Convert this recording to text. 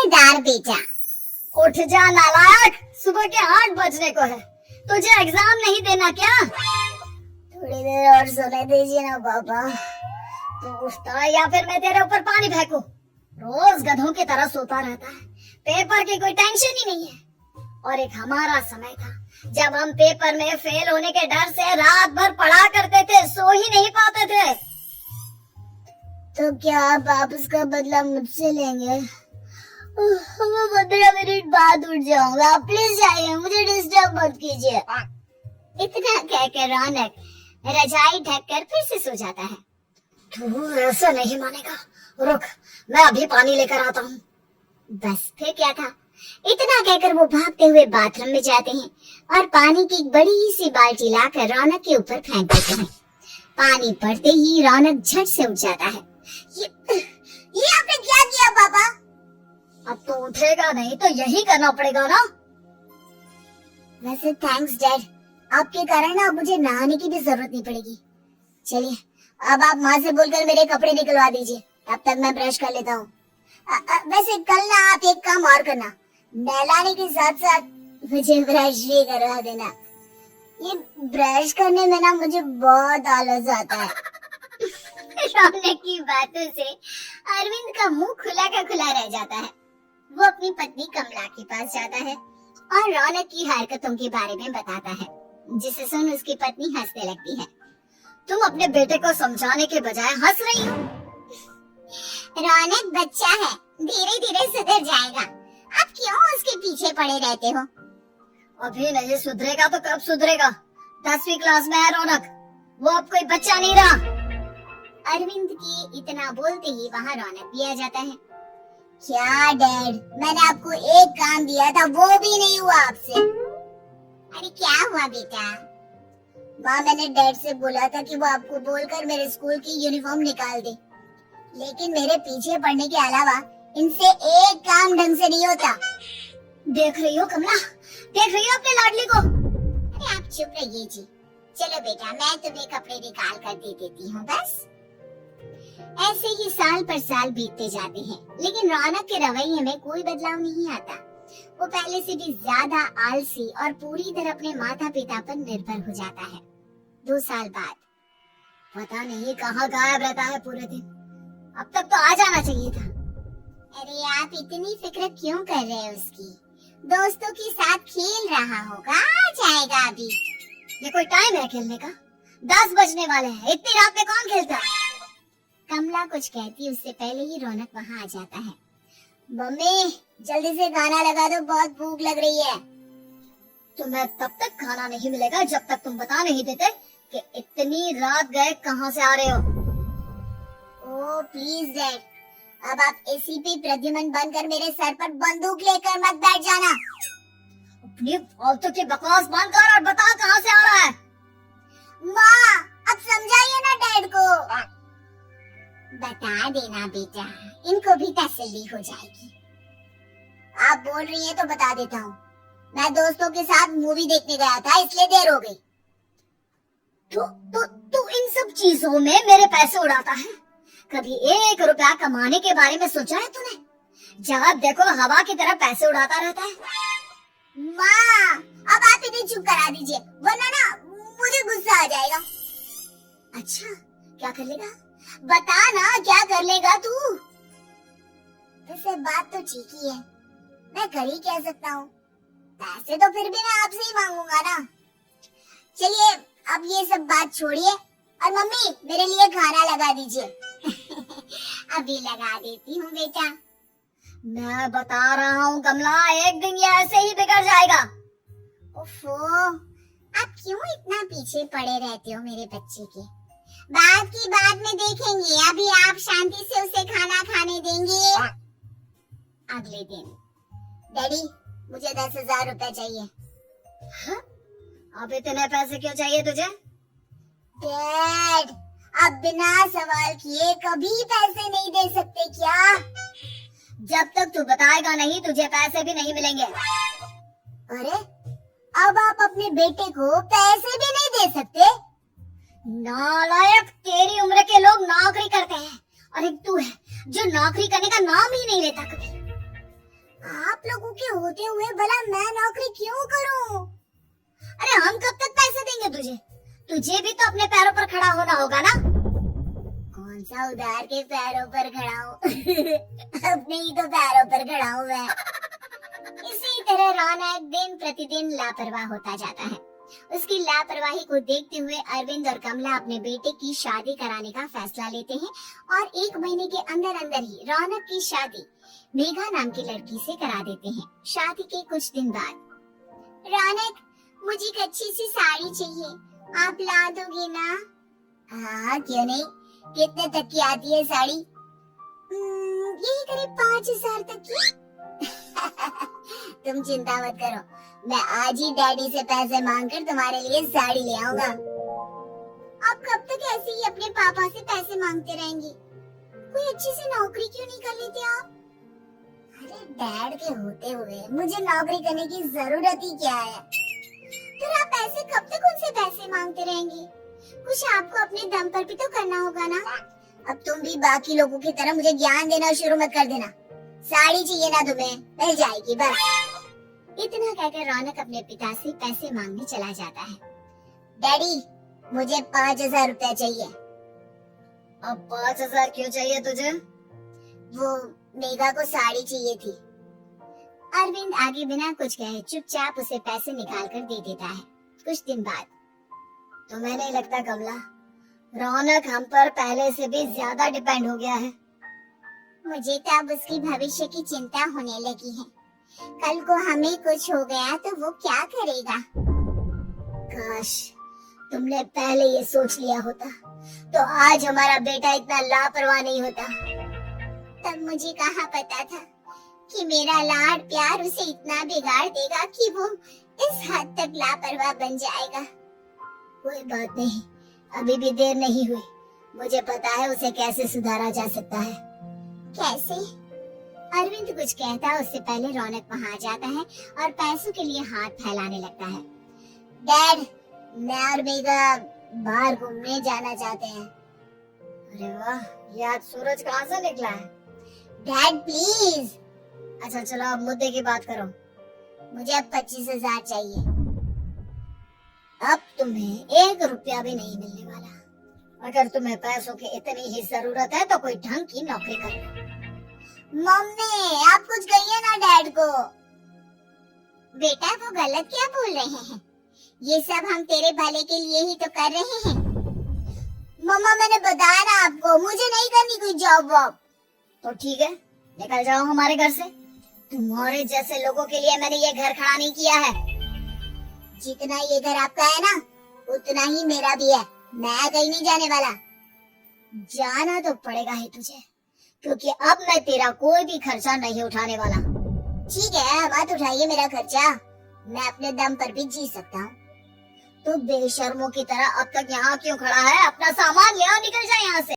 खबरदार बेटा। उठ जा नालायक, सुबह के 8 बजने को है, तुझे एग्जाम नहीं देना क्या? थोड़ी देर और सोने दीजिए ना पापा। तू उठता है या फिर मैं तेरे ऊपर पानी फेंकूं? रोज गधों की तरह सोता रहता है, पेपर की कोई टेंशन ही नहीं है। और एक हमारा समय था जब हम पेपर में फेल होने के डर से रात भर पढ़ा करते थे, सो ही नहीं पाते थे। तो क्या आप उसका बदला मुझसे लेंगे? मैं 15 मिनट बाद उठ जाऊंगा, प्लीज जाइए, मुझे डिस्टर्ब मत कीजिए। इतना कहकर रौनक रजाई ढककर फिर से सो जाता है। तू ऐसा नहीं मानेगा, रुक मैं अभी पानी लेकर आता हूँ। बस फिर क्या था, इतना कहकर वो भागते हुए बाथरूम में जाते हैं और पानी की एक बड़ी सी बाल्टी लाकर रौनक के ऊपर फेंक देते हैं। पानी पड़ते ही रौनक झट से उठ जाता है। ये आपने क्या किया पापा? अब तो उठेगा नहीं तो यही करना पड़ेगा ना। वैसे थैंक्स डैड, आपके कारण ना मुझे नहाने की भी जरूरत नहीं पड़ेगी। चलिए अब आप माँ से बोलकर मेरे कपड़े निकलवा दीजिए, तब तक मैं ब्रश कर लेता हूँ। वैसे कल ना आप एक काम और करना, नहलाने के साथ साथ मुझे ब्रश भी करवा देना। ये ब्रश करने में ना मुझे बहुत आलस आता है। रौनक की बातों से अरविंद का मुंह खुला का खुला रह जाता है। वो अपनी पत्नी कमला के पास जाता है और रौनक की हरकतों के बारे में बताता है, जिसे सुन उसकी पत्नी हंसने लगती है। तुम अपने बेटे को समझाने के बजाय हंस रही हो। रौनक बच्चा है, धीरे धीरे सुधर जाएगा, आप क्यों उसके पीछे पड़े रहते हो? अभी नहीं सुधरेगा तो कब सुधरेगा? 10वीं क्लास में है रौनक, वो अब कोई बच्चा नहीं रहा। अरविंद की इतना बोलते ही वहाँ रौनक भी आ जाता है। क्या डैड, मैंने आपको एक काम दिया था, वो भी नहीं हुआ आपसे। अरे क्या हुआ बेटा? माँ, मैंने डैड से बोला था कि वो आपको बोलकर मेरे स्कूल की यूनिफॉर्म निकाल दे, लेकिन मेरे पीछे पड़ने के अलावा इनसे एक काम ढंग से नहीं होता। देख रही हो कमला, देख रही हो अपने लाडली को? अरे आप चुप रहिए जी। चलो बेटा, मैं तुम्हें कपड़े निकाल कर दे देती हूँ बस। ऐसे ही साल पर साल बीतते जाते हैं, लेकिन रौनक के रवैये में कोई बदलाव नहीं आता। वो पहले से भी ज्यादा आलसी और पूरी तरह अपने माता पिता पर निर्भर हो जाता है। 2 साल बाद पता नहीं कहाँ गायब रहता है पूरे दिन, अब तक तो आ जाना चाहिए था। अरे आप इतनी फिक्र क्यों कर रहे हैं उसकी? दोस्तों के साथ खेल रहा होगा, आ जाएगा अभी। ये कोई टाइम है खेलने का? 10 बजने वाले हैं, इतनी रात में कौन खेलता है? कमला कुछ कहती उससे पहले ही रौनक वहाँ आ जाता है। मम्मी जल्दी से खाना लगा दो, बहुत भूख लग रही है। तुम्हें तब तक खाना नहीं मिलेगा जब तक तुम बता नहीं देते कि इतनी रात गए कहाँ से आ रहे हो। ओह प्लीज डैड, अब आप एसीपी प्रद्युमन बनकर मेरे सर पर बंदूक लेकर मत बैठ जाना। अपनी फालतू की बकवास बंद कर और बता कहाँ से आ रहा है। माँ अब समझाइए ना डैड को। बता देना बेटा, इनको भी तसल्ली हो जाएगी। आप बोल रही हैं तो बता देता हूँ। मैं दोस्तों के साथ मूवी देखने गया था, इसलिए देर हो गई। तू इन सब चीजों में मेरे पैसे उड़ाता है? कभी 1 रुपया कमाने के बारे में सोचा है तूने? जब देखो हवा की तरह पैसे उड़ाता रहता है। माँ अब आप इन्हें चुप करा दीजिए, वरना ना मुझे गुस्सा आ जाएगा। अच्छा क्या कर लेगा? बता ना क्या कर लेगा तू? वैसे बात तो ठीक ही है, मैं कर ही कह सकता हूँ। पैसे तो फिर भी मैं आपसे ही मांगूंगा ना। चलिए अब ये सब बात छोड़िए और मम्मी मेरे लिए खाना लगा दीजिए। अभी लगा देती हूँ बेटा। मैं बता रहा हूँ कमला, एक दिन ये ऐसे ही बिगड़ जाएगा। ओफो, आप क्यों इतना पीछे पड़े रहते हो मेरे बच्चे के? बात की बाद में देखेंगे, अभी आप शांति से उसे खाना खाने देंगे। अगले दिन, डैडी मुझे 10,000 रुपए चाहिए। हाँ? अब इतने पैसे क्यों चाहिए तुझे? डैड अब बिना सवाल किए कभी पैसे नहीं दे सकते क्या? जब तक तू बताएगा नहीं तुझे पैसे भी नहीं मिलेंगे। अरे अब आप अपने बेटे को पैसे भी नहीं दे सकते? नालायक, तेरी उम्र के लोग नौकरी करते हैं और एक तू है जो नौकरी करने का नाम ही नहीं लेता कभी। आप लोगों के होते हुए भला मैं नौकरी क्यों करूं? अरे हम कब तक पैसे देंगे तुझे? तुझे भी तो अपने पैरों पर खड़ा होना होगा ना। कौन सा उधार के पैरों पर खड़ा हूँ? अपने ही तो पैरों पर खड़ा हूँ मैं। इसी तरह रौनक दिन प्रतिदिन लापरवाह होता जाता है। उसकी लापरवाही को देखते हुए अरविंद और कमला अपने बेटे की शादी कराने का फैसला लेते हैं और 1 महीने के अंदर अंदर ही रौनक की शादी मेघा नाम की लड़की से करा देते हैं। शादी के कुछ दिन बाद रौनक, मुझे एक अच्छी सी साड़ी चाहिए, आप ला दोगे ना? हाँ, क्यों नहीं। कितने तक की आती है साड़ी? यही करीब 5,000 तक की। तुम चिंता मत करो, मैं आज ही डैडी से पैसे मांगकर तुम्हारे लिए साड़ी ले आऊंगा। आप कब तक ऐसे ही अपने पापा से पैसे मांगते रहेंगे? कोई अच्छी सी नौकरी क्यों नहीं कर लेते आप? अरे डैड के होते हुए मुझे नौकरी करने की जरूरत ही क्या है? फिर आप ऐसे कब तक उनसे पैसे मांगते रहेंगे? कुछ आपको अपने दम पर भी तो करना होगा ना। अब तुम भी बाकी लोगों की तरह मुझे ज्ञान देना शुरू मत कर देना। साड़ी चाहिए ना तुम्हें, मिल जाएगी बस। इतना कहकर रौनक अपने पिता से पैसे मांगने चला जाता है। डैडी, मुझे 5,000 रुपया चाहिए। अब 5,000 क्यों चाहिए तुझे? वो मेघा को साड़ी चाहिए थी। अरविंद आगे बिना कुछ कहे चुपचाप उसे पैसे निकाल कर दे देता है। कुछ दिन बाद तुम्हें नहीं लगता कमला, रौनक हम पर पहले से भी ज्यादा डिपेंड हो गया है? मुझे तो अब उसकी भविष्य की चिंता होने लगी है। कल को हमें कुछ हो गया तो वो क्या करेगा? काश तुमने पहले ये सोच लिया होता तो आज हमारा बेटा इतना लापरवाह नहीं होता। तब मुझे कहाँ पता था कि मेरा लाड प्यार उसे इतना बिगाड़ देगा कि वो इस हद तक लापरवाह बन जाएगा। कोई बात नहीं, अभी भी देर नहीं हुई। मुझे पता है उसे कैसे सुधारा जा सकता है। कैसे? अरविंद कुछ कहता उससे पहले रौनक वहाँ आ जाता है और पैसों के लिए हाथ फैलाने लगता है। डैड, मैं और मेघा बाहर घूमने जाना चाहते हैं। अरे वाह, ये आज सूरज कहाँ से निकला है? Dad please. अच्छा चलो अब मुद्दे की बात करो। मुझे अब 25,000 चाहिए। अब तुम्हें 1 रुपया भी नहीं मिलने वाला। अगर तुम्हें पैसों की इतनी ही जरूरत है तो कोई ढंग की नौकरी करो। मम्मी, आप कुछ कहिए ना डैड को। बेटा, वो गलत क्या बोल रहे हैं? ये सब हम तेरे भले के लिए ही तो कर रहे हैं। मम्मा, मैंने बताया ना आपको, मुझे नहीं करनी कोई जॉब वॉब। तो ठीक है, निकल जाओ हमारे घर से। तुम्हारे जैसे लोगों के लिए मैंने ये घर खड़ा नहीं किया है। जितना ये घर आपका है ना, उतना ही मेरा भी है। मैं कहीं नहीं जाने वाला। जाना तो पड़ेगा ही तुझे, क्योंकि अब मैं तेरा कोई भी खर्चा नहीं उठाने वाला। ठीक है, मत उठाइए मेरा खर्चा, मैं अपने दम पर भी जी सकता हूँ। तो बेशर्मों की तरह अब तक यहाँ क्यों खड़ा है? अपना सामान ले और निकल जाए यहाँ से।